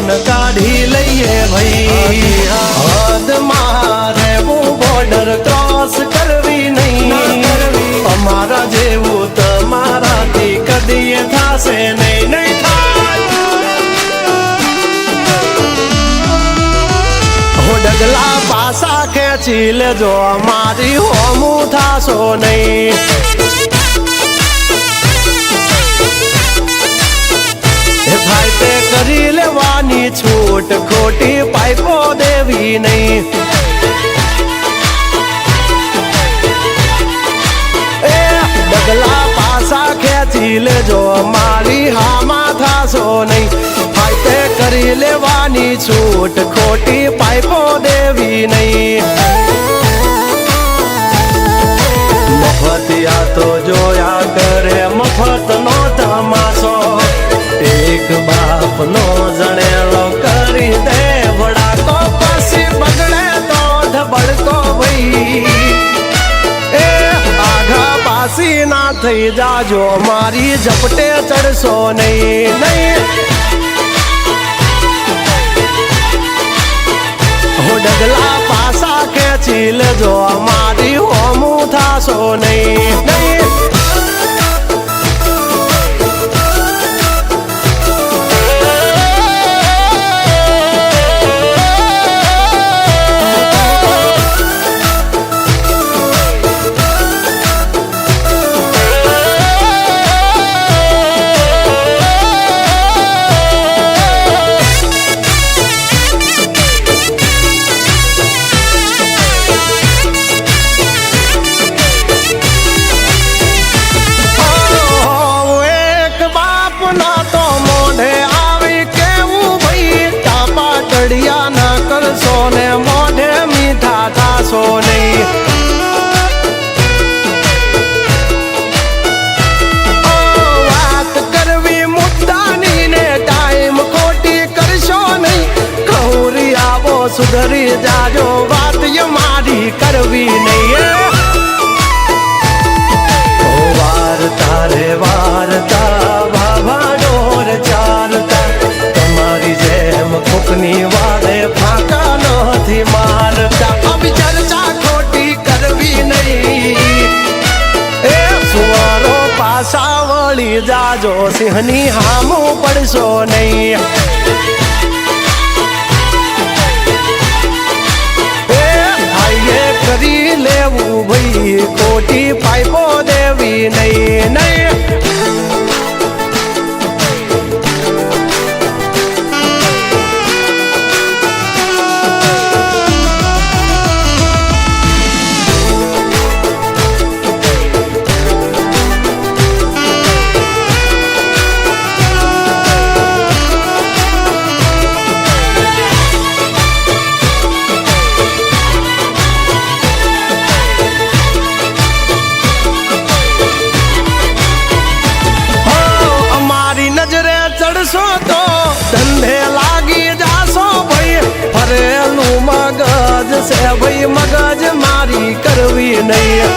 પણ કાઢી લઈએ ભાઈ હદ મારે બોર્ડર ક્રોસ કરવી નહીં અમારા જેવું તમારાથી કદી થશે નહીં નહીં થાય હો ડગલા પાસા ખેંચી લેજો અમારી હોમું થાશો નહીં થાય તે કરી લેવાની છૂટ ખોટી પાઇપો દેવી નહીં એ ડગલા પાસા ખેંચી લેજો મારી હામાં થાશો નહીં થાય તે કરી લેવાની છૂટ ખોટી પાઇપો દેવી નહીં મફતિયા તો જોયા કરે મફત નો તમાશો એક બાપ નો જણેલો કરી દે ભડાકો પછી બગડે તો ધબડકો ભાઈ એ આઘા પાસી ના થઈ જાજો મારી ઝપટે ચડશો નહીં નહીં હો ડગલા પાસા ખેંચી લેજો મારી હોમું થાશો નહીં નહીં સોને મોઢે મીઠા થાશો નહીં વાત કરવી મુદ્દાની ને ટાઈમ ખોટી કરશો નહીં ખૌરી આવો સુધરી જાજો વાત મારી કરવી નહીં વારતા રે વારતા બાબા ડોર ચાલતા તમારી જેમ કોકની વારે ફાકા નથી મારતા અભી ચર્ચા ખોટી કરવી નહીં એ સુવારો પાછા વળી જાજો સિંહની હામું પડશો નહીં એ હાઈએ કરી લેવું ભાઈ ખોટી પાઇપો દેવી નહીં નહીં ચડશો તો ધંધે લાગી જાશો ભાઈ ફરેલું મગજ છે ભાઈ મગજ મારી કરવી નહીં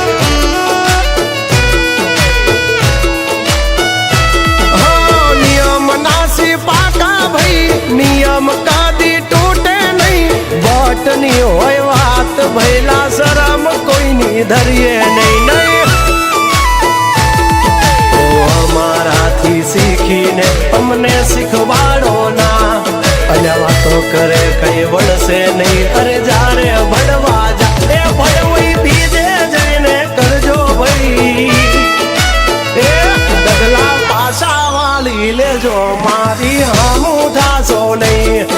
નિયમ નાસી પાકા ભાઈ નિયમ કદી તૂટે નહીં બટની હોય વાત ભૈલા શરમ કોઈની ધરીએ નહીં નહીં અમારાથી શીખીને અમને શીખવાડો ના અલ્યા વાતો કરે કઈ વળશે નહીં અરે જારે ભણવા જા એ ભણવી બીજે જઈને કરજો ભાઈ એ ડગલા પાછા વાળી લેજો મારી હામું થાશો નહીં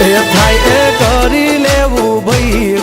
એ થાય એ કરી લેવું ભાઈ